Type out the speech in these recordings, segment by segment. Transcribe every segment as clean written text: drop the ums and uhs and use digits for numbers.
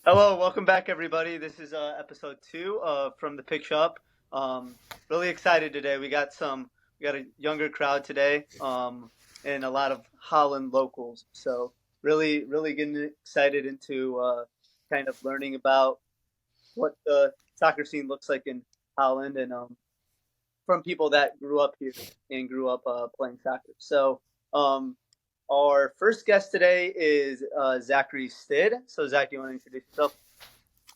Hello, welcome back, everybody. This is episode two from the Pick Shop. Really excited today. We got a younger crowd today, and a lot of Holland locals. So really getting excited into kind of learning about what the soccer scene looks like in Holland, and from people that grew up here and grew up playing soccer. So um, our first guest today is Zachary Stid. So Zach, do you want to introduce yourself?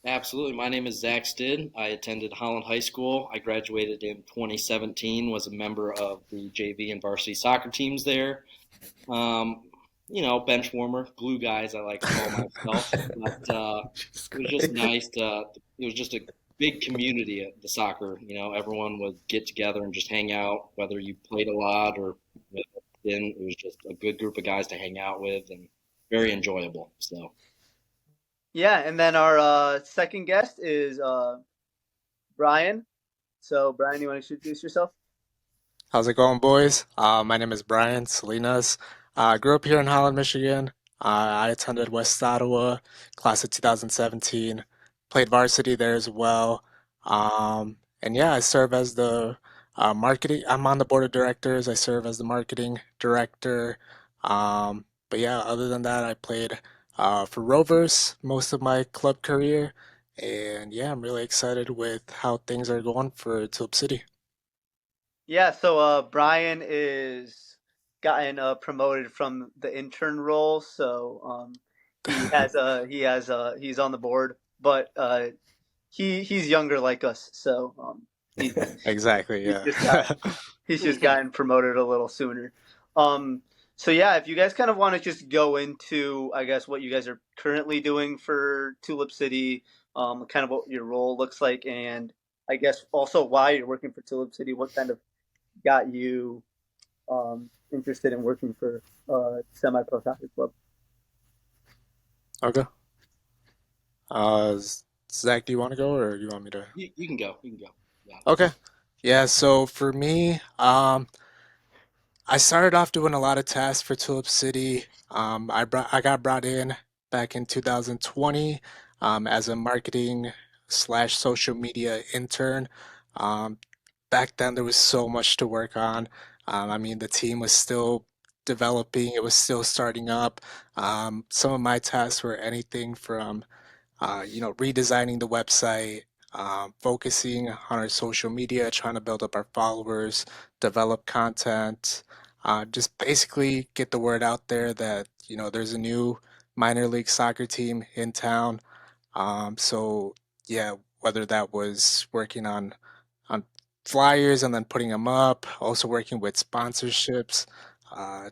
Absolutely. My name is Zach Stid. I attended Holland High School. I graduated in 2017, was a member of the JV and varsity soccer teams there. Um, bench warmer, glue guys, I like to call myself. But Jesus it was just Christ. nice it was just a big community at the soccer. Everyone would get together and just hang out, whether you played a lot or didn't. It was just a good group of guys to hang out with and very enjoyable. So. Yeah, and then our second guest is Brian. So, Brian, you want to introduce yourself? How's it going, boys? My name is Bryan Salinas. I grew up here in Holland, Michigan. I attended West Ottawa, class of 2017. Played varsity there as well. And yeah, I serve as the marketing. I'm on the board of directors. I serve as the marketing director. But yeah, other than that, I played for Rovers most of my club career. And yeah, I'm really excited with how things are going for Tulip City. Yeah, so Brian is gotten promoted from the intern role, so he's on the board, but he's younger like us, so he Exactly, he's yeah. just got he's just gotten promoted a little sooner. Um, so yeah, if you guys kind of want to just go into, I guess, what you guys are currently doing for Tulip City, kind of what your role looks like, and I guess also why you're working for Tulip City, what kind of got you interested in working for semi-pro soccer club. Okay. Zach, do you want to go or do you want me to? You can go. You can go. Yeah. Okay. Yeah, so for me, I started off doing a lot of tasks for Tulip City. I got brought in back in 2020 as a marketing slash social media intern. Um, Back then there was so much to work on. I mean, the team was still developing, it was still starting up. Some of my tasks were anything from redesigning the website, focusing on our social media, trying to build up our followers, develop content, just basically get the word out there that, there's a new minor league soccer team in town. So yeah, whether that was working on flyers and then putting them up, also working with sponsorships,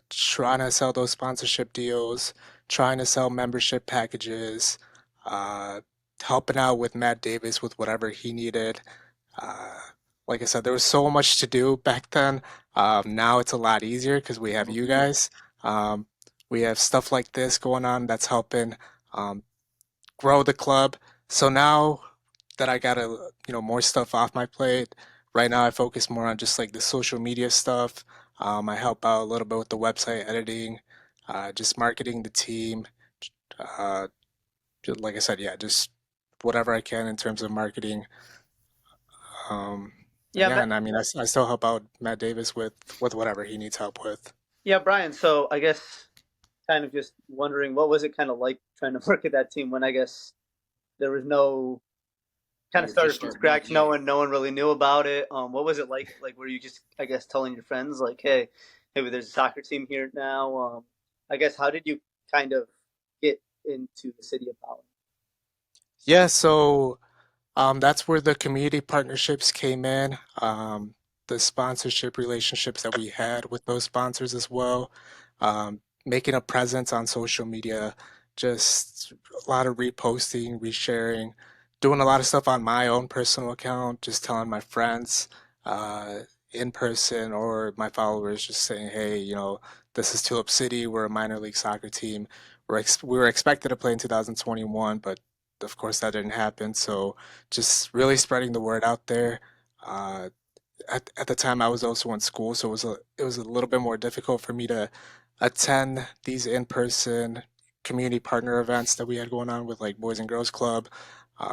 trying to sell those sponsorship deals, trying to sell membership packages, uh, helping out with Matt Davis with whatever he needed. Uh, like I said, there was so much to do back then. Now it's a lot easier because we have you guys. Um, we have stuff like this going on that's helping um, grow the club. So now that I got more stuff off my plate, right now I focus more on just like the social media stuff. I help out a little bit with the website editing, just marketing the team. Uh, like I said, yeah, just whatever I can in terms of marketing. Um, and Yeah, yeah, and I mean, I still help out Matt Davis with whatever he needs help with. yeah, Brian. So I guess kind of just wondering, what was it kind of like trying to work at that team when I guess there was no kind You of were just started from starting out. scratch. Yeah. No one really knew about it. What was it like? Like, were you just, I guess, telling your friends like, hey, maybe there's a soccer team here now? I guess how did you kind of get into the city of Holland? Yeah, so that's where the community partnerships came in. The sponsorship relationships that we had with those sponsors as well. Making a presence on social media, just a lot of reposting, resharing, doing a lot of stuff on my own personal account, just telling my friends uh, in person or my followers, just saying, hey, this is Tulip City. We're a minor league soccer team. We were expected to play in 2021, but of course that didn't happen. So just really spreading the word out there. Uh, at the time, I was also in school, so it was a little bit more difficult for me to attend these in person. community partner events that we had going on with like Boys and Girls Club.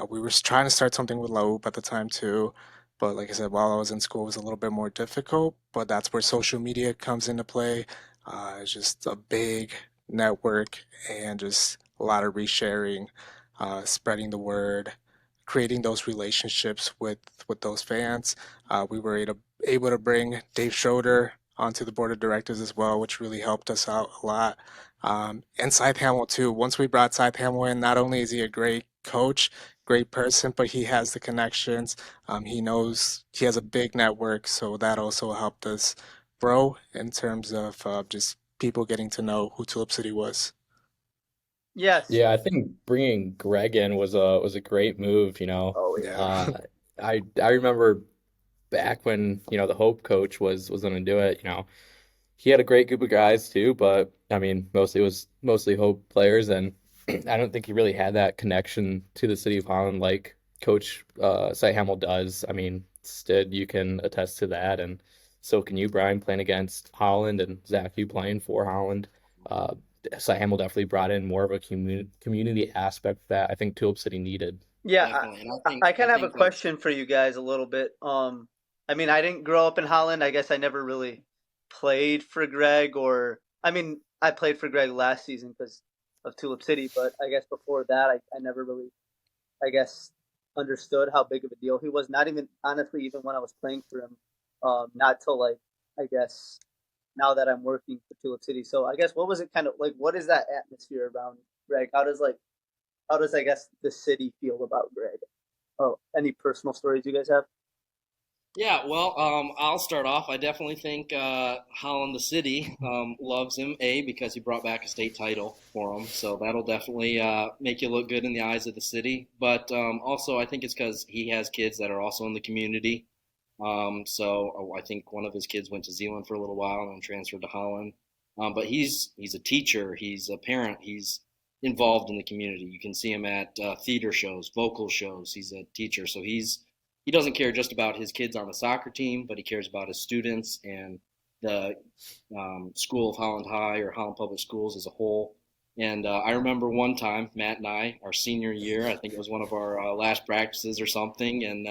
We were trying to start something with La UP at the time too, but like I said, while I was in school, it was a little bit more difficult. But that's where social media comes into play. It's just a big network and just a lot of resharing, spreading the word, creating those relationships with those fans. We were able to bring Dave Schroeder onto the board of directors as well, which really helped us out a lot. And Scythe Hamill too. Once we brought Scythe Hamill in, not only is he a great coach, great person, but he has the connections. He knows he has a big network, so that also helped us grow in terms of just people getting to know who Tulip City was. Yes. Yeah, I think bringing Greg in was a great move, you know. Oh yeah. Yeah. Uh, I remember back when, the Hope coach was going to do it, he had a great group of guys too, but I mean, mostly it was mostly Hope players, and I don't think he really had that connection to the city of Holland like Coach Cy Hamill does. I mean, Stid, you can attest to that, and so can you, Brian, playing against Holland, and Zach, you playing for Holland. Uh, Cy Hamill definitely brought in more of a community aspect that I think Tulip City needed. Yeah, Definitely. And I I kind of have a think that's question for you guys a little bit. I mean, I didn't grow up in Holland. I guess I never really played for Greg, or I mean, I played for Greg last season because of Tulip City, but I guess before that, I never really, I guess, understood how big of a deal he was. Not even honestly, even when I was playing for him, not till like I guess now that I'm working for Tulip City. So I guess what was it kind of like? What is that atmosphere around Greg? How does I guess the city feel about Greg? Oh, any personal stories you guys have? Yeah, well, I'll start off. I definitely think Holland, the city, loves him, A, because he brought back a state title for him. So that'll definitely make you look good in the eyes of the city. But also, I think it's because he has kids that are also in the community. I think one of his kids went to Zealand for a little while and then transferred to Holland. But he's a teacher, he's a parent, he's involved in the community. You can see him at theater shows, vocal shows. He's a teacher, so he doesn't care just about his kids on the soccer team, but he cares about his students and the School of Holland High or Holland Public Schools as a whole. And I remember one time, Matt and I, our senior year, I think it was one of our last practices or something, and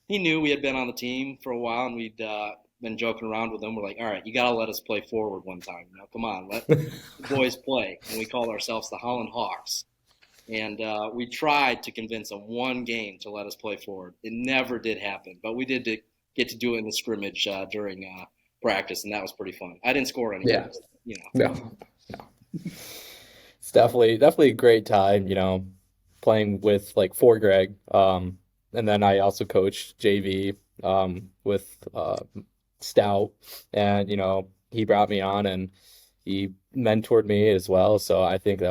he knew we had been on the team for a while, and we'd been joking around with him. We're like, all right, you got to let us play forward one time. Now, come on, let the boys play. And we called ourselves the Holland Hawks. And we tried to convince them one game to let us play forward. It never did happen, but we did get to do it in the scrimmage during practice, and that was pretty fun. I didn't score any Yeah, goals, you know. no, no. It's definitely a great time, playing with like for Greg. And then I also coached JV with Stout, and he brought me on and he mentored me as well. So I think that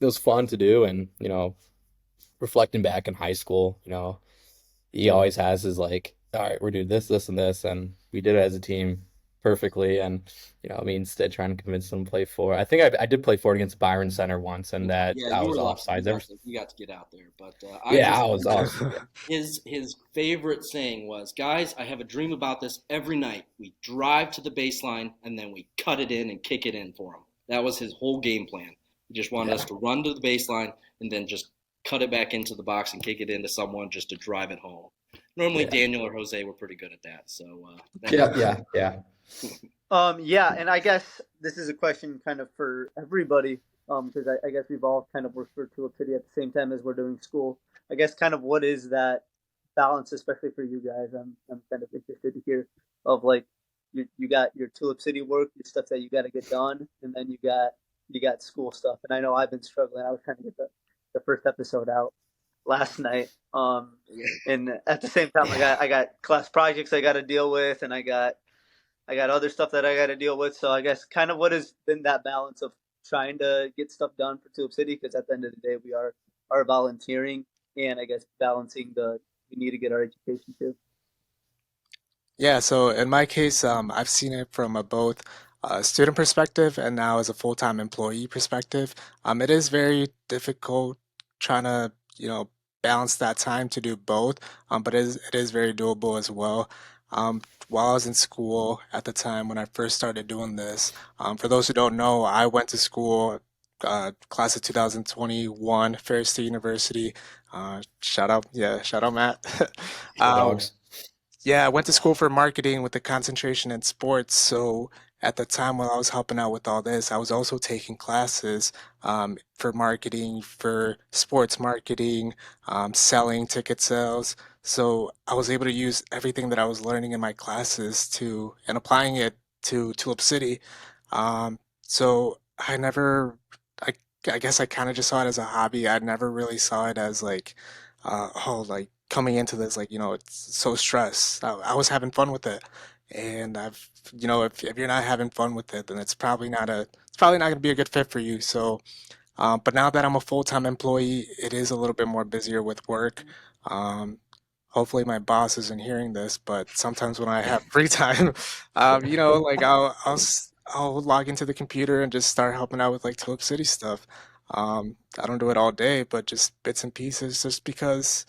was fun to do, and reflecting back in high school, he always has his like, all right, we're doing this, this, and this, and we did it as a team perfectly. And me instead trying to convince them to play for. I think I did play for it against Byron Center once, and that Yeah, I you was were lucky. offsides. Ever, You got to get out there. But yeah, I was yeah. his favorite saying was, "Guys, I have a dream about this every night. We drive to the baseline and then we cut it in and kick it in for him." That was his whole game plan. He just wanted us Yeah, to run to the baseline and then just cut it back into the box and kick it into someone just to drive it home. Normally, yeah, Daniel or Jose were pretty good at that, so that yeah, helped. yeah, yeah. Yeah, and I guess this is a question kind of for everybody, because I guess we've all kind of worked for Tulip City at the same time as we're doing school. I guess kind of what is that balance, especially for you guys? I'm kind of interested to hear of like you got your Tulip City work, your stuff that you got to get done, and then you got school stuff. And I know I've been struggling. I was trying to get the first episode out last night. And at the same time, Yeah. I got class projects I got to deal with, and I got other stuff that I got to deal with. So I guess kind of what has been that balance of trying to get stuff done for Tulip City, because at the end of the day we are volunteering, and I guess balancing the we need to get our education too. Yeah, so in my case, I've seen it from a both student perspective and now as a full-time employee perspective. It is very difficult trying to, balance that time to do both, but it is very doable as well. While I was in school at the time when I first started doing this, for those who don't know, I went to school class of 2021, Ferris State University. Shout out Matt. Go uh, Dogs. yeah, I went to school for marketing with a concentration in sports. So at the time while I was helping out with all this, I was also taking classes for marketing, for sports marketing, selling ticket sales. So I was able to use everything that I was learning in my classes to and applying it to Tulip City. So I never, I, I guess I kind of just saw it as a hobby. I never really saw it as like, like coming into this, like, it's so stressed. I was having fun with it. And if you're not having fun with it, then it's probably not going to be a good fit for you. So, but now that I'm a full-time employee, it is a little bit more busier with work. Um, Hopefully my boss isn't hearing this, but sometimes when I have free time, like I'll log into the computer and just start helping out with like Tulip City stuff. I don't do it all day, but just bits and pieces, just because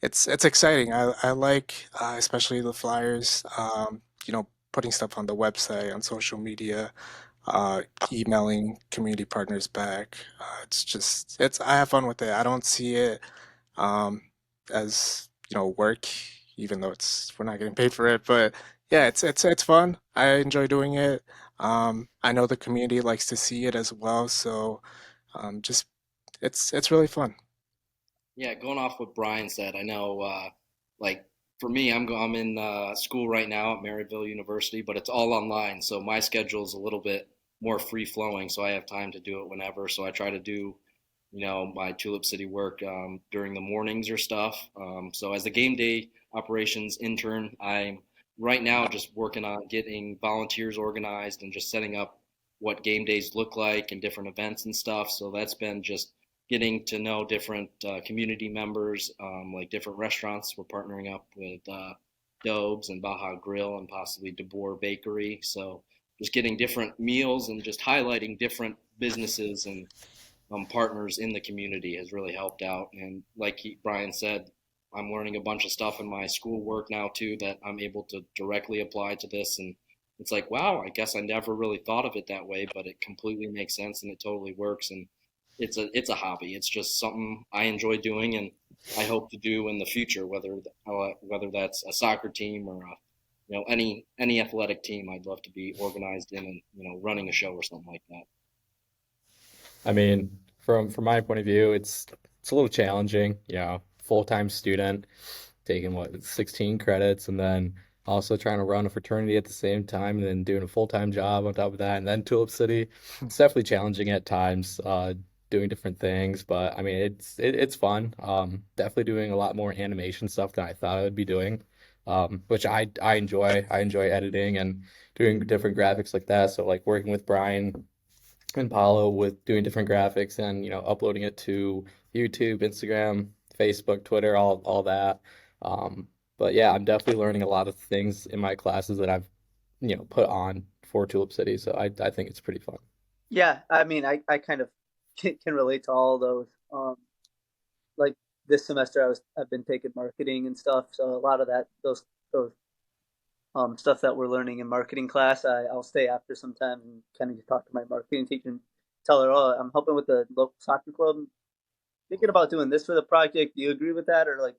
it's exciting. I like especially the flyers. Putting stuff on the website, on social media, uh, emailing community partners back. It's I have fun with it. I don't see it um, as work, even though we're not getting paid for it. But yeah, it's fun. I enjoy doing it. I know the community likes to see it as well, so just it's really fun. Yeah, going off what Brian said, I know, like for me, I'm in school right now at Maryville University, but it's all online, so my schedule is a little bit more free flowing, so I have time to do it whenever. So I try to do, my Tulip City work during the mornings or stuff. So as the game day operations intern, I'm right now just working on getting volunteers organized and just setting up what game days look like and different events and stuff. So that's been just getting to know different community members, like different restaurants. We're partnering up with Dobes and Baja Grill and possibly DeBoer Bakery. So just getting different meals and just highlighting different businesses and partners in the community has really helped out. And like Brian said, I'm learning a bunch of stuff in my school work now too that I'm able to directly apply to this. And it's like, wow, I guess I never really thought of it that way, but it completely makes sense and it totally works. And it's a hobby. It's just something I enjoy doing and I hope to do in the future, whether that's a soccer team or any athletic team. I'd love to be organized in and running a show or something like that. I mean, from my point of view, it's a little challenging, full-time student taking what, 16 credits and then also trying to run a fraternity at the same time and then doing a full-time job on top of that and then Tulip City. It's definitely challenging at times, doing different things, but I mean it's fun. Definitely doing a lot more animation stuff than I thought I would be doing. Which I enjoy. I enjoy editing and doing different graphics like that. So like working with Brian and Paulo with doing different graphics and uploading it to YouTube, Instagram, Facebook, Twitter, all that. Um, but yeah, I'm definitely learning a lot of things in my classes that I've put on for Tulip City. So I think it's pretty fun. Yeah, I mean, I kind of can relate to all of those. Like this semester, I've been taking marketing and stuff, so a lot of those stuff that we're learning in marketing class, I'll stay after sometimes and kind of just talk to my marketing teacher and tell her, oh, I'm helping with the local soccer club. Thinking about doing this for the project. Do you agree with that, or like,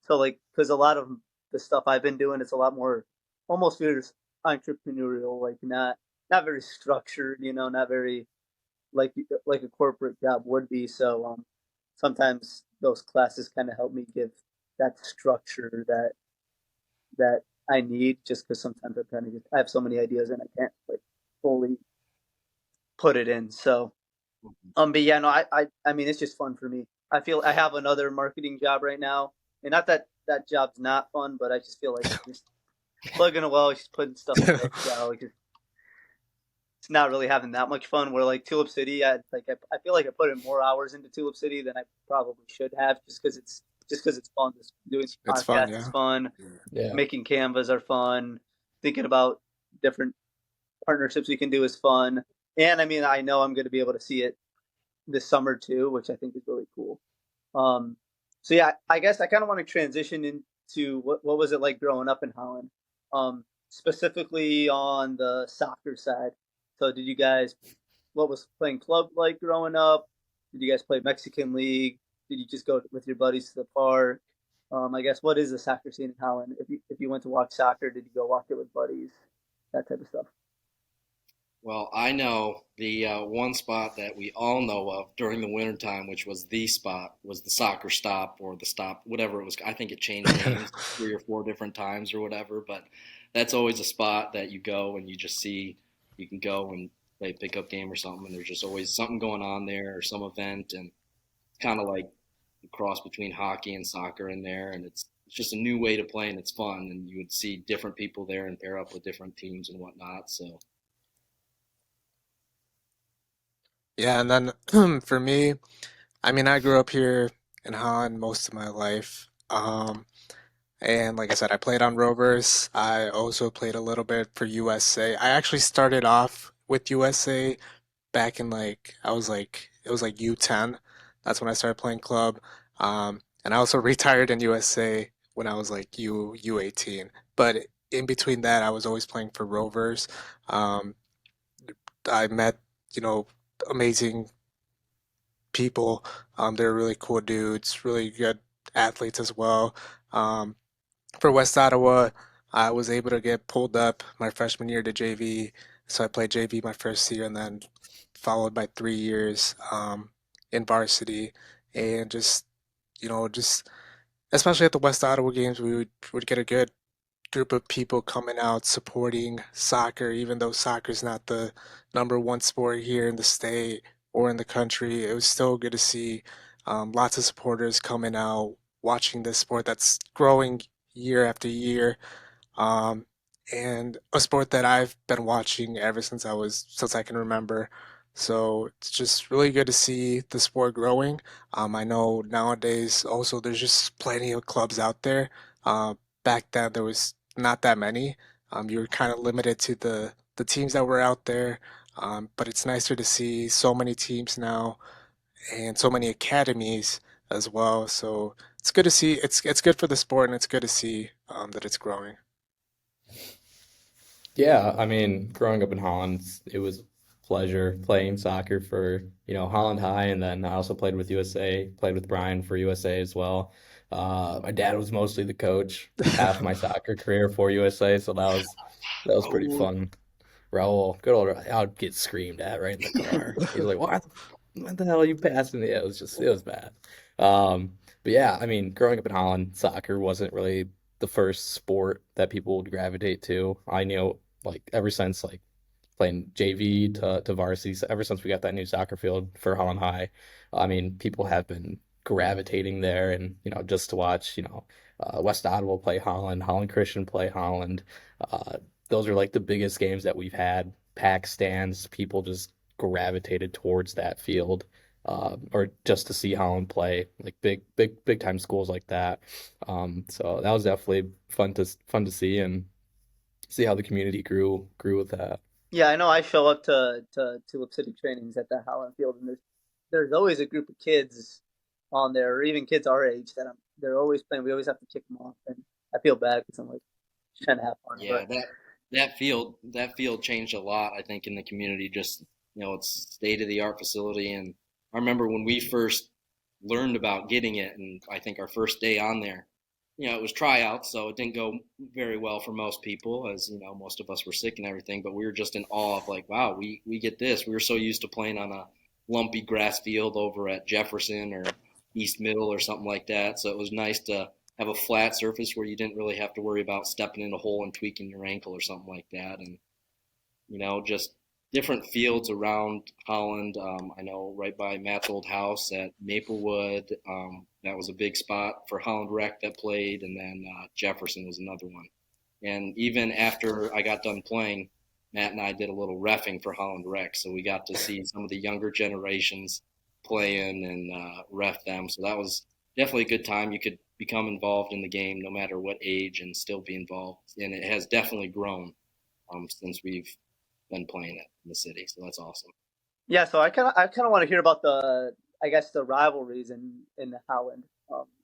so like, because a lot of the stuff I've been doing, it's a lot more, almost feels entrepreneurial, like not very structured, not very like a corporate job would be. So sometimes those classes kind of help me give that structure that I need, just because sometimes I have so many ideas and I can't like fully put it in. So but yeah, no, I mean, it's just fun for me. I feel I have another marketing job right now, and not that that job's not fun, but I just feel like just plugging a well, just putting stuff in Excel, like it's not really having that much fun. Where like Tulip City, I feel like I put in more hours into Tulip City than I probably should have, just because it's fun. Just doing the It's fun, podcast is yeah. fun. Yeah. Making canvas are fun. Thinking about different partnerships we can do is fun. And I mean, I know I'm going to be able to see it this summer too, which I think is really cool. Um, so yeah, I guess I kind of want to transition into what was it like growing up in Holland, specifically on the soccer side. So did you guys what was playing club like growing up? Did you guys play Mexican League? Did you just go with your buddies to the park? I guess what is the soccer scene in Holland? If you went to watch soccer, did you go watch it with buddies? That type of stuff. Well, I know the one spot that we all know of during the wintertime, which was the spot, was the soccer stop or the stop, whatever it was. I think it changed names 3 or 4 different times or whatever, but that's always a spot that you go and you just see, you can go and play a pickup game or something, and there's just always something going on there or some event, and it's kind of like a cross between hockey and soccer in there, and it's just a new way to play and it's fun, and you would see different people there and pair up with different teams and whatnot. So Yeah, and then for me, I mean, I grew up here in Holland most of my life. And like I said, I played on Rovers. I also played a little bit for USA. I actually started off with USA back in I was it was like U10. That's when I started playing club. And I also retired in USA when I was like U18. But in between that, I was always playing for Rovers. Um, I met, you know, amazing people. They're really cool dudes, really good athletes as well. Um, for West Ottawa, I was able to get pulled up my freshman year to JV. So I played JV my first year and then followed by 3 years in varsity. And just especially at the West Ottawa games, we would get a good group of people coming out supporting soccer, even though soccer is not the number one sport here in the state or in the country. It was still good to see lots of supporters coming out, watching this sport that's growing year after year, um, and a sport that I've been watching ever since I can remember. So it's just really good to see the sport growing. I know nowadays also there's just plenty of clubs out there. Back then there was not that many. You were kind of limited to the teams that were out there. But it's nicer to see so many teams now and so many academies as well. So it's good to see. It's good for the sport, and it's good to see that it's growing. Yeah, I mean, growing up in Holland, it was a pleasure playing soccer for, Holland High, and then I also played with USA, played with Bryan for USA as well. My dad was mostly the coach half my soccer career for USA, so that was pretty Raul. fun. Raul, good old Raul, I'd get screamed at right in the car. He's like, what the hell are you passing? Yeah, it was bad. But yeah, I mean, growing up in Holland, soccer wasn't really the first sport that people would gravitate to. I knew like ever since like playing JV to varsity, so ever since we got that new soccer field for Holland High, I mean, people have been gravitating there and, just to watch, West Ottawa play Holland, Holland Christian play Holland. Uh, those are like the biggest games that we've had. Pack stands, people just gravitated towards that field. Or just to see Holland play, like big time schools like that. So that was definitely fun to see and see how the community grew with that. Yeah, I know. I show up to Tulip City trainings at the Howland Field, and there's always a group of kids on there, or even kids our age they're always playing. We always have to kick them off, and I feel bad because I'm like just trying to have fun. Yeah, But that field changed a lot, I think, in the community. Just it's state of the art facility, and I remember when we first learned about getting it, and I think our first day on there, it was tryouts, so it didn't go very well for most people, as most of us were sick and everything. But we were just in awe of like, wow, we get this. We were so used to playing on a lumpy grass field over at Jefferson or East Middle or something like that. So it was nice to have a flat surface where you didn't really have to worry about stepping in a hole and tweaking your ankle or something like that. And just different fields around Holland. I know right by Matt's old house at Maplewood, that was a big spot for Holland Rec that played, and then Jefferson was another one. And even after I got done playing, Matt and I did a little refing for Holland Rec, so we got to see some of the younger generations playing and ref them. So that was definitely a good time. You could become involved in the game no matter what age and still be involved, and it has definitely grown since we've been playing it in the city. So that's awesome. yeah, so I kind of want to hear about I guess the rivalries in Howland,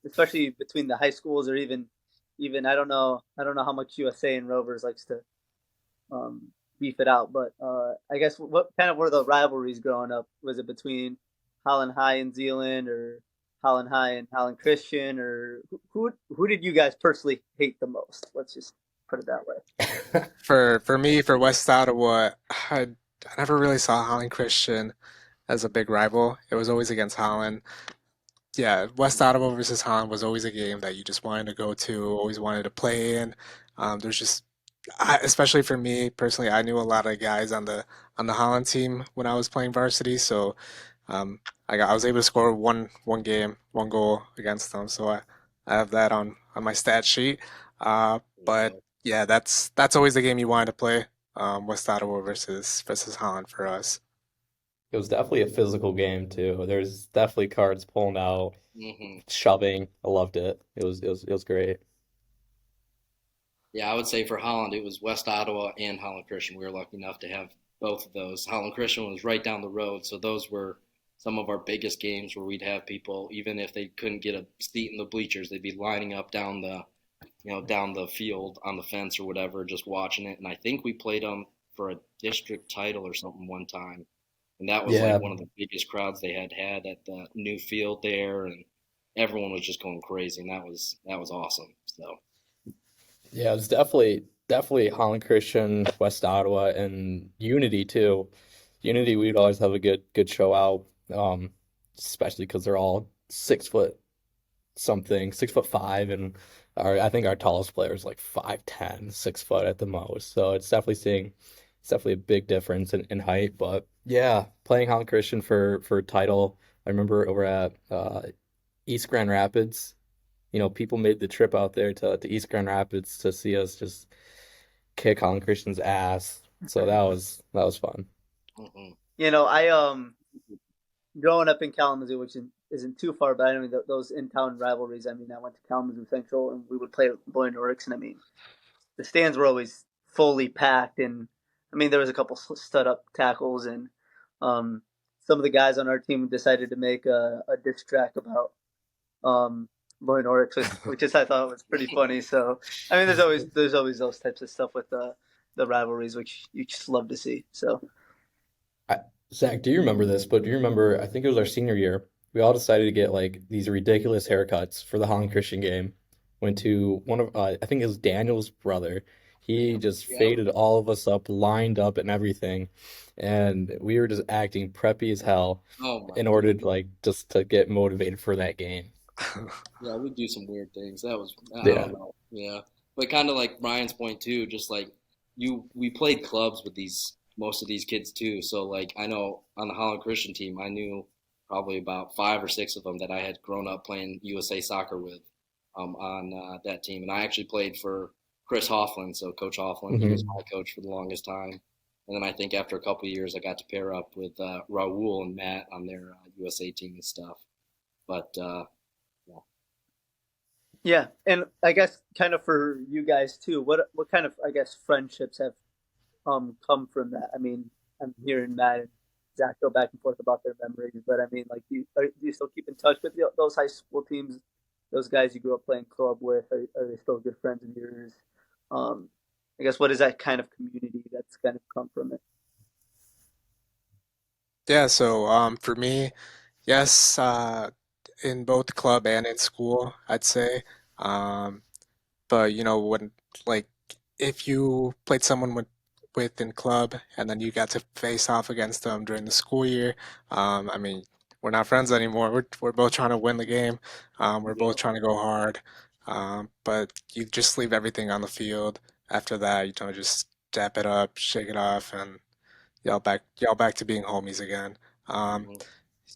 especially between the high schools or even I don't know how much USA and Rovers likes to um, beef it out. But I guess what kind of were the rivalries growing up? Was it between Holland High and Zealand, or Holland High and Holland Christian, or who did you guys personally hate the most? Let's just put it that way. For me, for West Ottawa, I never really saw Holland Christian as a big rival. It was always against Holland. Yeah, West Ottawa versus Holland was always a game that you just wanted to go to, always wanted to play in. There's just, especially for me personally, I knew a lot of guys on the Holland team when I was playing varsity, so um, I was able to score one game, one goal against them. So I have that on my stat sheet. But yeah, that's always the game you wanted to play. West Ottawa versus Holland for us. It was definitely a physical game too. There's definitely cards pulling out, Hmm. shoving. I loved it. It was great. Yeah, I would say for Holland, it was West Ottawa and Holland Christian. We were lucky enough to have both of those. Holland Christian was right down the road, so those were some of our biggest games where we'd have people, even if they couldn't get a seat in the bleachers, they'd be lining up down down the field on the fence or whatever, just watching it. And I think we played them for a district title or something one time, and that was like Yeah, one of the biggest crowds they had at the new field there, and everyone was just going crazy, and that was awesome. So. yeah, it was definitely Holland Christian, West Ottawa, and Unity too. Unity, we'd always have a good show out, um, especially because they're all 6 foot something, 6'5", and I think our tallest player is like 5'10", 6 foot at the most. So it's definitely a big difference in height. But yeah, playing Holland Christian for title. I remember over at East Grand Rapids. People made the trip out there to East Grand Rapids to see us just kick Holland Christian's ass. So that was fun. Mm-mm. I growing up in Kalamazoo, which isn't too far, but I mean those in-town rivalries. I mean, I went to Kalamazoo Central, and we would play Boyd Norix, and I mean, the stands were always fully packed, and I mean, there was a couple stud up tackles, and um, some of the guys on our team decided to make a diss track about um, Boyd Norix, which is I thought was pretty funny. So I mean, there's always those types of stuff with the rivalries, which you just love to see. So I, Zach, do you remember this? But do you remember? I think it was our senior year. We all decided to get like these ridiculous haircuts for the Holland Christian game. Went to one of I think it was Daniel's brother. He just Yep. faded all of us up, lined up and everything, and we were just acting preppy as hell Oh my in order to goodness. like just to get motivated for that game. Yeah, we do some weird things. That was I Yeah. don't know. Yeah, but kind of like Ryan's point too. Just like we played clubs with these most of these kids too. So like I know on the Holland Christian team, I knew probably about five or six of them that I had grown up playing USA soccer with, on that team, and I actually played for Chris Hoffman. So Coach Hoffman, he was Hmm. my coach for the longest time. And then I think after a couple of years, I got to pair up with Raul and Matt on their USA team and stuff. But yeah. yeah, and I guess kind of for you guys too, what kind of I guess friendships have come from that? I mean, I'm hearing Matt and Zach go back and forth about their memories, but I mean, like, do you still keep in touch with those high school teams, those guys you grew up playing club with? Are they still good friends of yours? Um, I guess what is that kind of community that's kind of come from it? Yeah, so for me, yes, in both club and in school, I'd say. Um, but when like if you played someone with in club and then you got to face off against them during the school year, I mean, we're not friends anymore. We're both trying to win the game. We're both Yep. trying to go hard. But you just leave everything on the field. After that, just dap it up, shake it off, and y'all back to being homies again. Um, Mhm.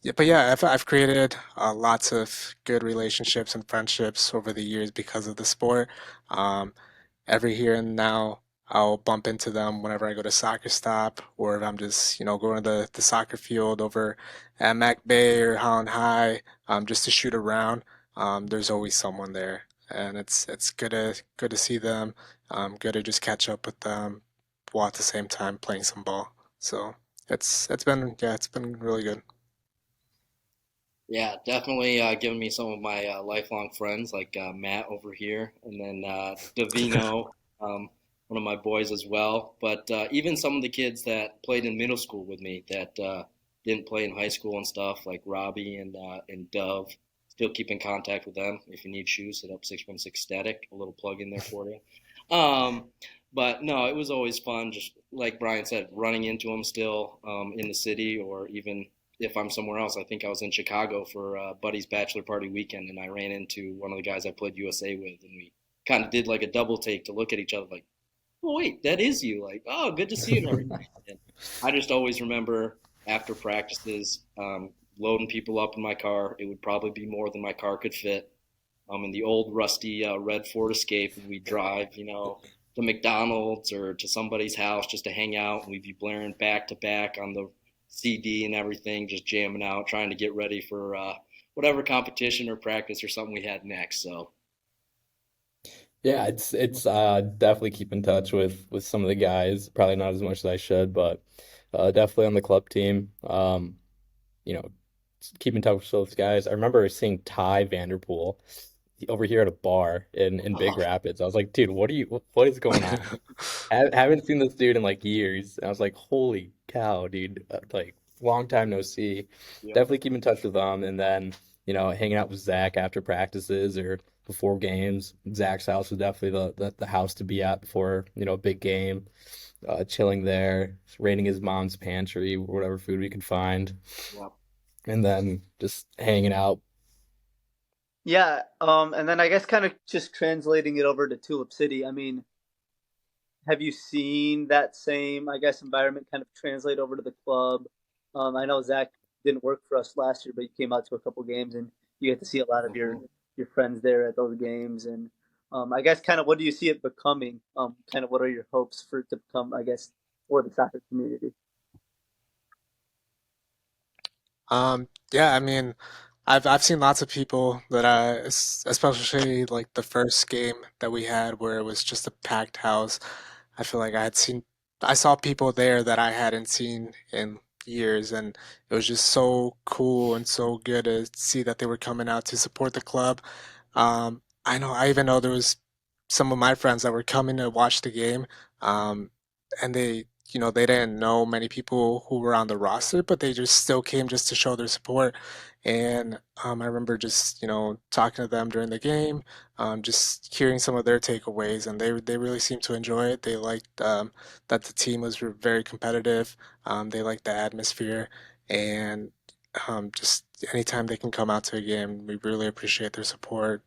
yeah, but yeah, I've created lots of good relationships and friendships over the years because of the sport. Um, every here and now, I'll bump into them whenever I go to soccer stop, or if I'm just, going to the soccer field over at Mac Bay or Holland High, just to shoot around. There's always someone there, and it's good to see them. Good to just catch up with them, while at the same time playing some ball. So it's been really good. Yeah, definitely giving me some of my lifelong friends like Matt over here, and then Davino. Um, one of my boys as well. But even some of the kids that played in middle school with me that didn't play in high school and stuff, like Robbie and Dove, still keep in contact with them. If you need shoes, hit up 616 Static. A little plug in there for you. Um, but no, it was always fun. Just like Brian said, running into them still in the city, or even if I'm somewhere else. I think I was in Chicago for Buddy's bachelor party weekend, and I ran into one of the guys I played USA with, and we kind of did like a double take to look at each other, like, "Oh wait, that is you!" Like, "Oh, good to see you," and everything. And I just always remember after practices, loading people up in my car. It would probably be more than my car could fit. In the old rusty red Ford Escape, and we'd drive, to McDonald's or to somebody's house just to hang out, and we'd be blaring back to back on the CD and everything, just jamming out, trying to get ready for whatever competition or practice or something we had next. So Yeah, it's definitely keep in touch with some of the guys. Probably not as much as I should, but definitely on the club team. You know, keep in touch with those guys. I remember seeing Ty Vanderpool over here at a bar in Big Rapids. I was like, dude, what is going on? Haven't seen this dude in like years. And I was like, holy cow, dude. Like, long time no see. yep. Definitely keep in touch with them. And then, hanging out with Zach after practices or before games. Zach's house was definitely the house to be at before, a big game. Chilling there, raiding his mom's pantry, whatever food we could find. Yep. And then just hanging out. Yeah, and then I guess kind of just translating it over to Tulip City. I mean, have you seen that same, I guess, environment kind of translate over to the club? I know Zach didn't work for us last year, but you came out to a couple games and you get to see a lot of Mm-hmm. your friends there at those games. And I guess kind of what do you see it becoming? Kind of what are your hopes for it to become, I guess, for the soccer community? Yeah, I mean, I've seen lots of people that especially like the first game that we had where it was just a packed house. I feel like I saw people there that I hadn't seen in years, and it was just so cool and so good to see that they were coming out to support the club. I even know there was some of my friends that were coming to watch the game, and they didn't know many people who were on the roster, but they just still came just to show their support. And I remember just, talking to them during the game, just hearing some of their takeaways, and they really seemed to enjoy it. They liked that the team was very competitive. They liked the atmosphere, and just anytime they can come out to a game, we really appreciate their support,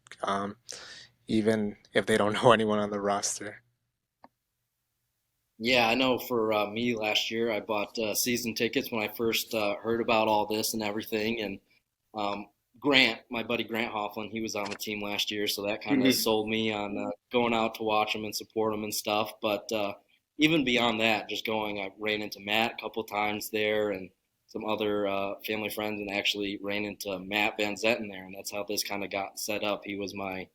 even if they don't know anyone on the roster. Yeah, I know for me last year, I bought season tickets when I first heard about all this and everything. And Grant, my buddy Grant Hoffman, he was on the team last year, so that kind of Mhm. sold me on going out to watch him and support him and stuff. But even beyond that, just going, I ran into Matt a couple times there and some other family friends, and actually ran into Matt Van Zetten there, and that's how this kind of got set up. He was my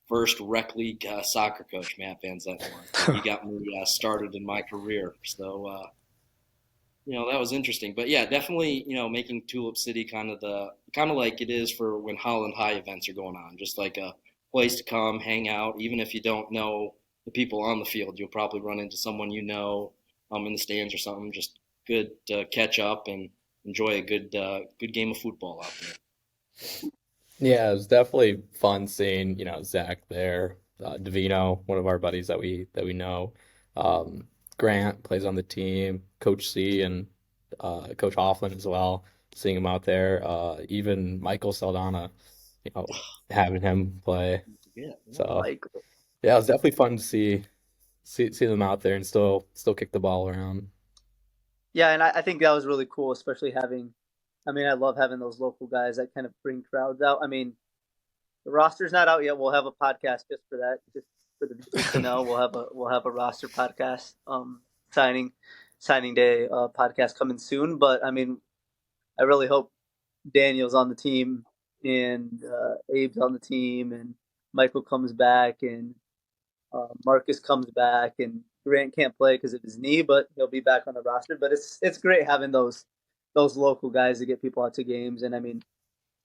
first rec league soccer coach, Matt Van Zetten was. So he got me started in my career. So that was interesting. But yeah, definitely, making Tulip City kind of like it is for when Holland High events are going on, just like a place to come, hang out. Even if you don't know the people on the field, you'll probably run into someone in the stands or something. Just good to catch up and enjoy a good game of football out there. Yeah, it was definitely fun seeing, Zach there, Davino, one of our buddies that we know. Um, Grant plays on the team, Coach C and Coach Hoffman as well, seeing him out there. Even Michael Saldana, you know, having him play. Yeah, So Like, yeah, it was definitely fun to see them out there and still kick the ball around. yeah, and I think that was really cool, especially having. I mean, I love having those local guys that kind of bring crowds out. I mean, the roster's not out yet. We'll have a podcast just for that, just for the viewers to know. We'll have a roster podcast, signing signing day podcast coming soon. But I mean, I really hope Daniel's on the team and Abe's on the team and Michael comes back and Marcus comes back and Grant can't play because of his knee, but he'll be back on the roster. But it's great having those local guys to get people out to games, and I mean,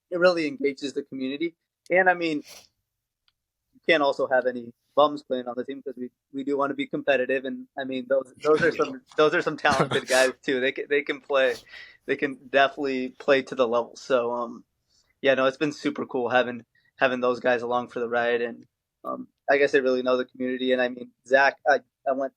it really engages the community. And I mean, you can't also have any bums playing on the team because we do want to be competitive. And I mean, those are some talented guys too. They can play, they can definitely play to the level. So yeah, no, it's been super cool having those guys along for the ride, and I guess they really know the community. And I mean, Zach, I went.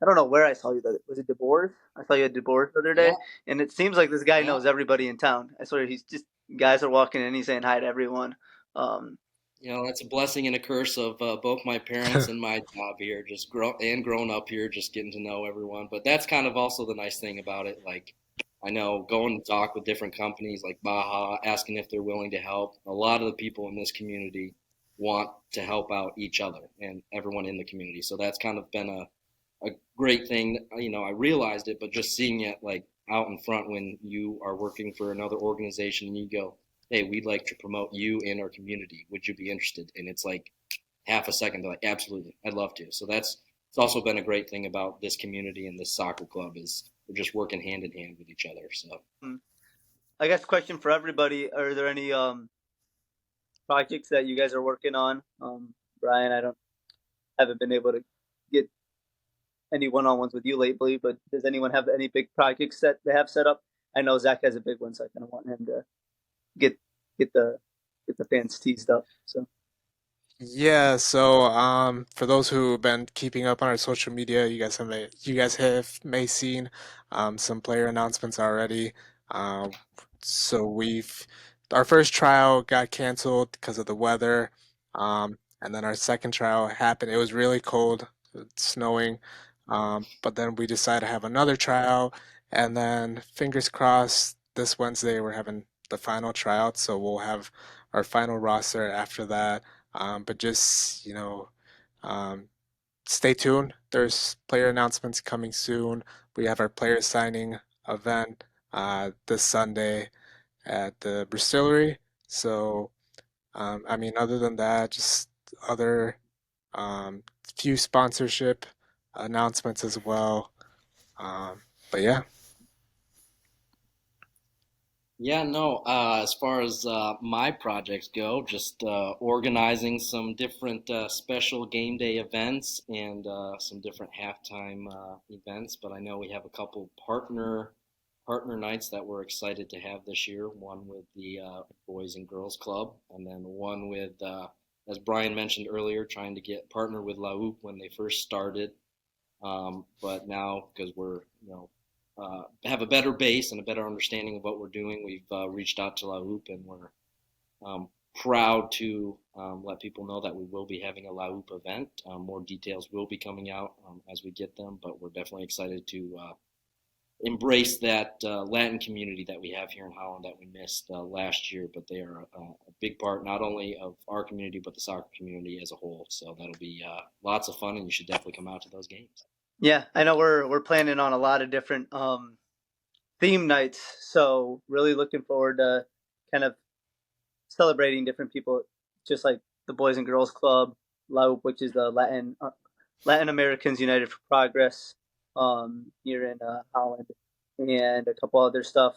I don't know where I saw you. Was it DeBoer? I saw you at DeBoer the other Yeah, day, and it seems like this guy yeah. knows everybody in town. I swear, he's just guys are walking in, he's saying hi to everyone. Um, That's a blessing and a curse of both my parents and my job here, just grown up here, just getting to know everyone. But that's kind of also the nice thing about it. Like, I know going to talk with different companies like Baja, asking if they're willing to help. A lot of the people in this community want to help out each other and everyone in the community. So that's kind of been a great thing. I realized it, but just seeing it like out in front when you are working for another organization and you go, hey, we'd like to promote you in our community. Would you be interested? And it's like half a second. They're like, absolutely, I'd love to. So it's also been a great thing about this community and this soccer club is we're just working hand in hand with each other. So I guess question for everybody: are there any projects that you guys are working on? Brian, I don't haven't been able to get any one-on-ones with you lately, but does anyone have any big projects that they have set up? I know Zach has a big one, so I kind of want him to get get the get the fans teased up. So Yeah, so for those who have been keeping up on our social media, you guys have may seen some player announcements already. Um, so we've our first trial got canceled because of the weather, and then our second trial happened. It was really cold, snowing, but then we decided to have another trial, and then fingers crossed this Wednesday we're having the final tryout, so we'll have our final roster after that. But just, um, stay tuned. There's player announcements coming soon. We have our player signing event this Sunday at the Bristillery. So, I mean, other than that, just other few sponsorship announcements as well. But yeah. yeah, no. As far as my projects go, just organizing some different special game day events and some different halftime events. But I know we have a couple partner nights that we're excited to have this year. One with the Boys and Girls Club, and then one with, as Brian mentioned earlier, trying to get partner with La Houpe when they first started. But now, because we're have a better base and a better understanding of what we're doing, we've reached out to La Houpe, and we're proud to let people know that we will be having a La Houpe event. More details will be coming out as we get them, but we're definitely excited to embrace that Latin community that we have here in Holland that we missed last year. But they are a big part not only of our community but the soccer community as a whole. So that'll be lots of fun, and you should definitely come out to those games. yeah, I know we're planning on a lot of different theme nights. So really looking forward to kind of celebrating different people, just like the Boys and Girls Club, LAUP, which is the Latin Americans United for Progress here in Holland, and a couple other stuff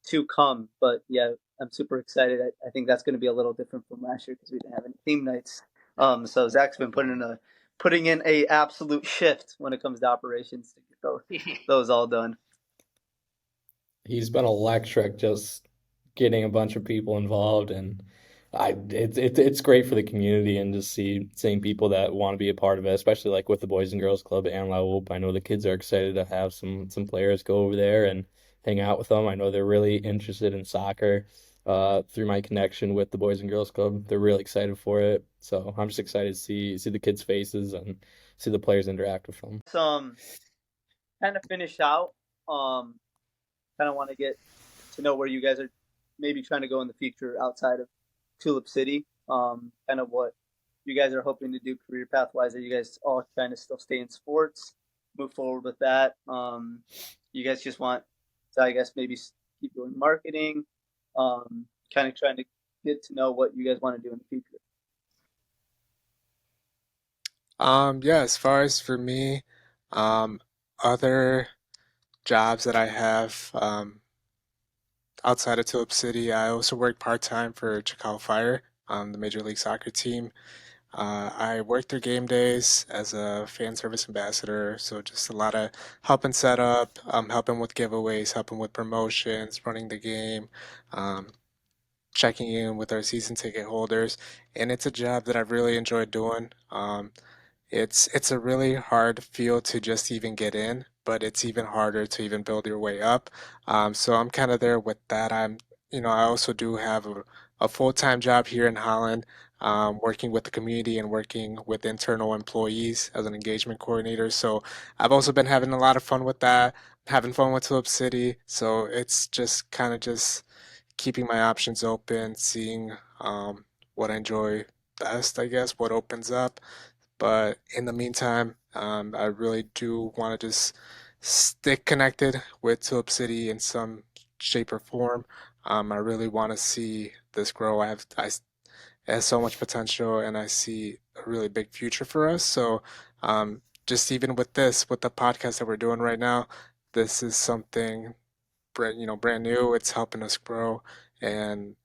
to come. But yeah, I'm super excited. I think that's going to be a little different from last year because we didn't have any theme nights. So Zach's been putting in a absolute shift when it comes to operations to get those all done. He's been electric just getting a bunch of people involved, and it's great for the community and just seeing people that want to be a part of it, especially like with the Boys and Girls Club and La Hope. I know the kids are excited to have some players go over there and hang out with them. I know they're really interested in soccer. Through my connection with the Boys and Girls Club, they're really excited for it. So I'm just excited to see the kids' faces and see the players interact with them. Some kind of finish out. Um, Kind of want to get to know where you guys are maybe trying to go in the future outside of Tulip City. Kind of what you guys are hoping to do career path wise. Are you guys all trying to still stay in sports, move forward with that? You guys just want to, I guess, maybe keep doing marketing, kind of trying to get to know what you guys want to do in the future. Yeah, as far as for me, um, other jobs that I have outside of Tulip City, I also work part-time for Chicago Fire, the Major League Soccer team. I work through game days as a fan service ambassador, so just a lot of helping set up, helping with giveaways, helping with promotions, running the game, um, checking in with our season ticket holders, and it's a job that I've really enjoyed doing. It's a really hard field to just even get in, but it's even harder to even build your way up. So I'm kind of there with that. I also do have a full-time job here in Holland, working with the community and working with internal employees as an engagement coordinator. So I've also been having a lot of fun with that, having fun with Tulip City. So it's just kind of just keeping my options open, seeing what I enjoy best, I guess, what opens up. But in the meantime, I really do want to just stick connected with Tulip City in some shape or form. I really want to see this grow. It has so much potential, and I see a really big future for us. So, just even with this, with the podcast that we're doing right now, this is something brand new. It's helping us grow, and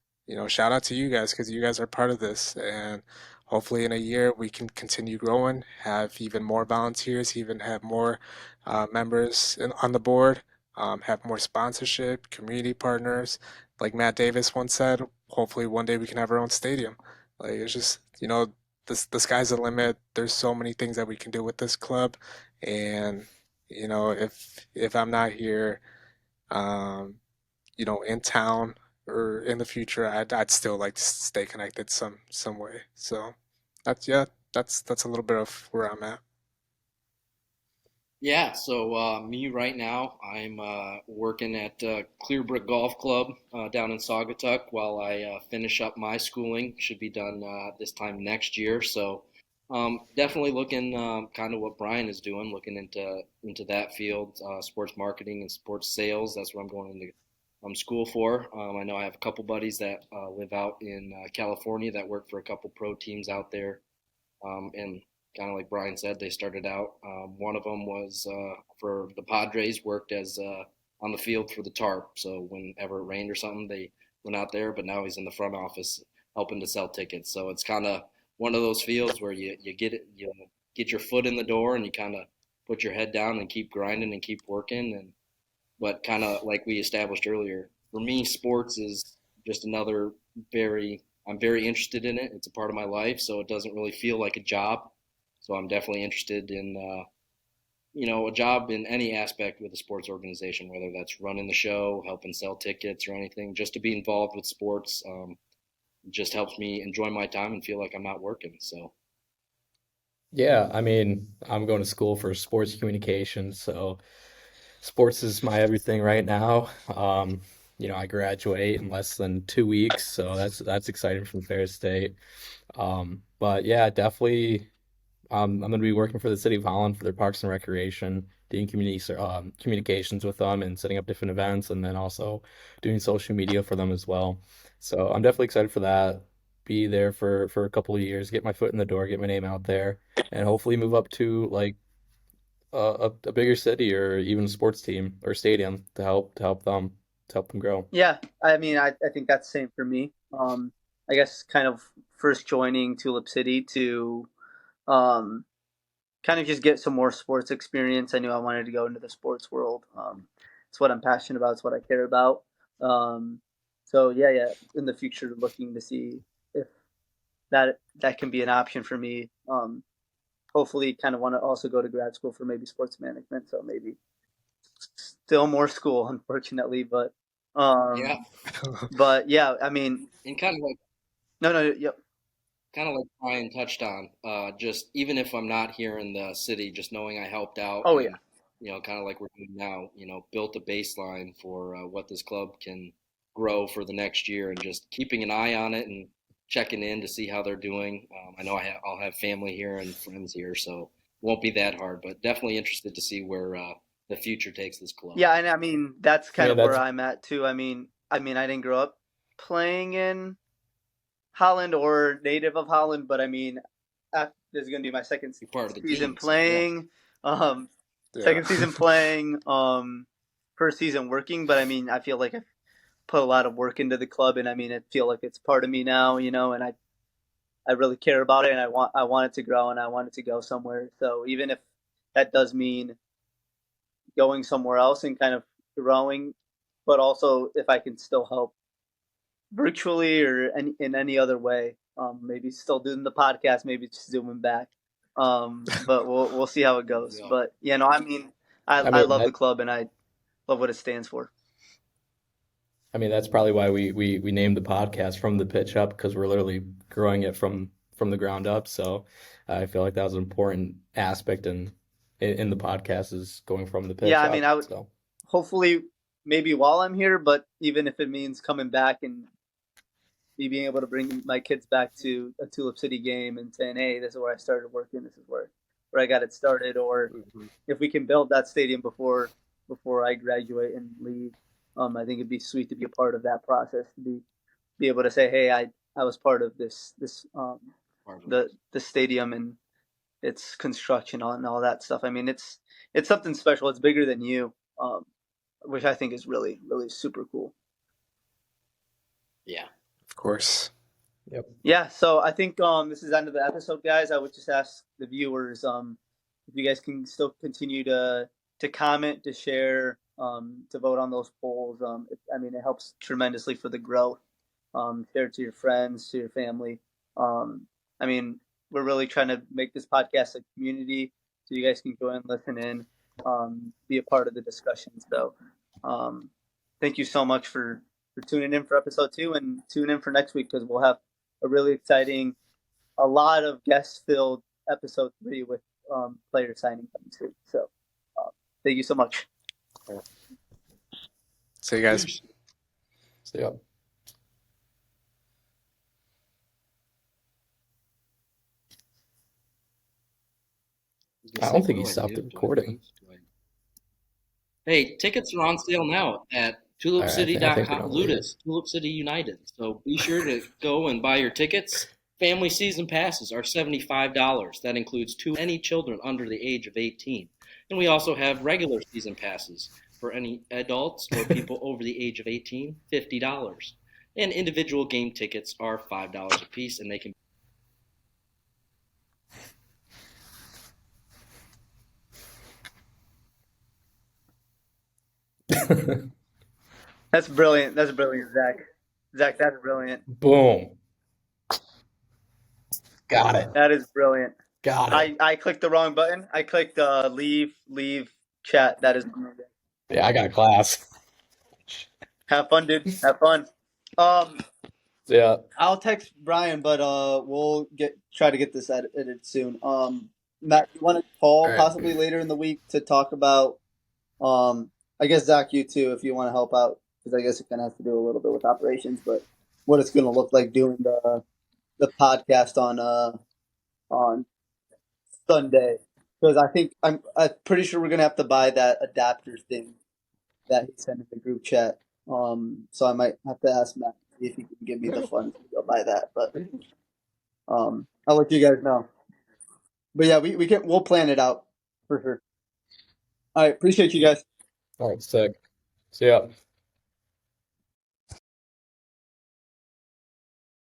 shout out to you guys because you guys are part of this. And hopefully, in a year, we can continue growing, have even more volunteers, even have more members on the board, have more sponsorship, community partners. Like Matt Davis once said, hopefully one day we can have our own stadium. Like it's just, the sky's the limit. There's so many things that we can do with this club, and if I'm not here um, in town or in the future, I'd still like to stay connected some way. So that's yeah, that's a little bit of where I'm at. Yeah, so me right now, I'm working at Clearbrick Golf Club down in Saugatuck while I finish up my schooling. Should be done this time next year. So definitely looking kind of what Brian is doing, looking into that field, sports marketing and sports sales. That's what I'm going into school for. I know I have a couple buddies that live out in California that work for a couple pro teams out there. And kind of like Brian said, they started out. One of them was for the Padres, worked as on the field for the tarp. So whenever it rained or something, they went out there. But now he's in the front office helping to sell tickets. So it's kind of one of those fields where you get it, you get your foot in the door, and you kind of put your head down and keep grinding and keep working. And but kind of like we established earlier, for me, sports is just another very, I'm very interested in it. It's a part of my life, so it doesn't really feel like a job. So I'm definitely interested in, a job in any aspect with a sports organization, whether that's running the show, helping sell tickets, or anything. Just to be involved with sports just helps me enjoy my time and feel like I'm not working. So Yeah, I mean, I'm going to school for sports communications, so sports is my everything right now. I graduate in less than 2 weeks, so that's exciting from Ferris State. But yeah, definitely. I'm going to be working for the City of Holland for their Parks and Recreation, doing communications with them and setting up different events, and then also doing social media for them as well. So I'm definitely excited for that. Be there for a couple of years, get my foot in the door, get my name out there, and hopefully move up to like a bigger city or even a sports team or stadium to help them grow. Yeah, I mean, I think that's the same for me. I guess kind of first joining Tulip City to um, kind of just get some more sports experience. I knew I wanted to go into the sports world. It's what I'm passionate about. It's what I care about. Um, so yeah, in the future, looking to see if that can be an option for me. Hopefully, kind of want to also go to grad school for maybe sports management. So maybe still more school, unfortunately, yeah, um, but yeah, I mean, and kind of like no, yep. Brian touched on, just even if I'm not here in the city, just knowing I helped out Oh yeah, and, kind of like we're doing now, built a baseline for what this club can grow for the next year and just keeping an eye on it and checking in to see how they're doing. I know I'll have family here and friends here, so it won't be that hard, but definitely interested to see where the future takes this club. yeah, and I mean that's kind Yeah, of where that's I'm at too. I mean, I didn't grow up playing in Holland or native of Holland, but I mean, this is going to be my second Be part of the season team, so yeah. playing. Um, Yeah. second season playing. First season working, but I mean, I feel like I've put a lot of work into the club, and I mean, I feel like it's part of me now, and I I really care about it, and I want it to grow, and I want it to go somewhere. So even if that does mean going somewhere else and kind of growing, but also if I can still help virtually or in any other way, maybe still doing the podcast, maybe just zooming back. But we'll see how it goes. Yeah. But you know, I mean, I I mean love that the club and I love what it stands for. I mean that's probably why we named the podcast From the Pitch Up because we're literally growing it from the ground up. So I feel like that was an important aspect in the podcast is going from the Yeah, pitch I mean, up. I would So hopefully maybe while I'm here, but even if it means coming back and me being able to bring my kids back to a Tulip City game and saying, "Hey, this is where I started working. This is where I got it started." Or if we can build that stadium before I graduate and leave, I think it'd be sweet to be a part of that process. To be able to say, "Hey, I was part of this the stadium and its construction and all that stuff." I mean, it's something special. It's bigger than you, which I think is really super cool. Yeah. Of course. yep. Yeah, so I think this is the end of the episode, guys. I would just ask the viewers if you guys can still continue to comment, to share, to vote on those polls. I mean, it helps tremendously for the growth. Share it to your friends, to your family. Um, I mean, we're really trying to make this podcast a community, so you guys can go and listen in, be a part of the discussion. So, um, thank you so much for tuning in for episode 2, and tune in for next week because we'll have a really exciting, a lot of guest-filled episode 3 with player signing coming soon. So, uh, thank you so much. So you guys. So yep. I don't think he stopped the recording. Hey, tickets are on sale now at All right, I think we're tulipcity.com. gonna leave. Ludus, Tulip City United. So be sure to go and buy your tickets. Family season passes are $75. That includes 2 any children under the age of 18. And we also have regular season passes for any adults or people over the age of 18, $50. And individual game tickets are $5 a piece, and they can That's brilliant. That's brilliant, Zach. Zach, that's brilliant. Boom. Got it. That is brilliant. Got it. I clicked the wrong button. I clicked leave chat. That is amazing. Yeah, I got class. Have fun, dude. Have fun. Um, Yeah. I'll text Brian, but we'll try to get this edited soon. Matt, you want to call All right. possibly later in the week to talk about I guess Zach, you too, if you want to help out, because I guess it kind of has to do a little bit with operations, but what it's going to look like doing the podcast on Sunday, because I'm pretty sure we're going to have to buy that adapter thing that he sent in the group chat. So I might have to ask Matt if he can give me the funds to go buy that, but I'll let you guys know. But yeah, we'll plan it out for sure. All right, appreciate you guys. All right, sick. See ya.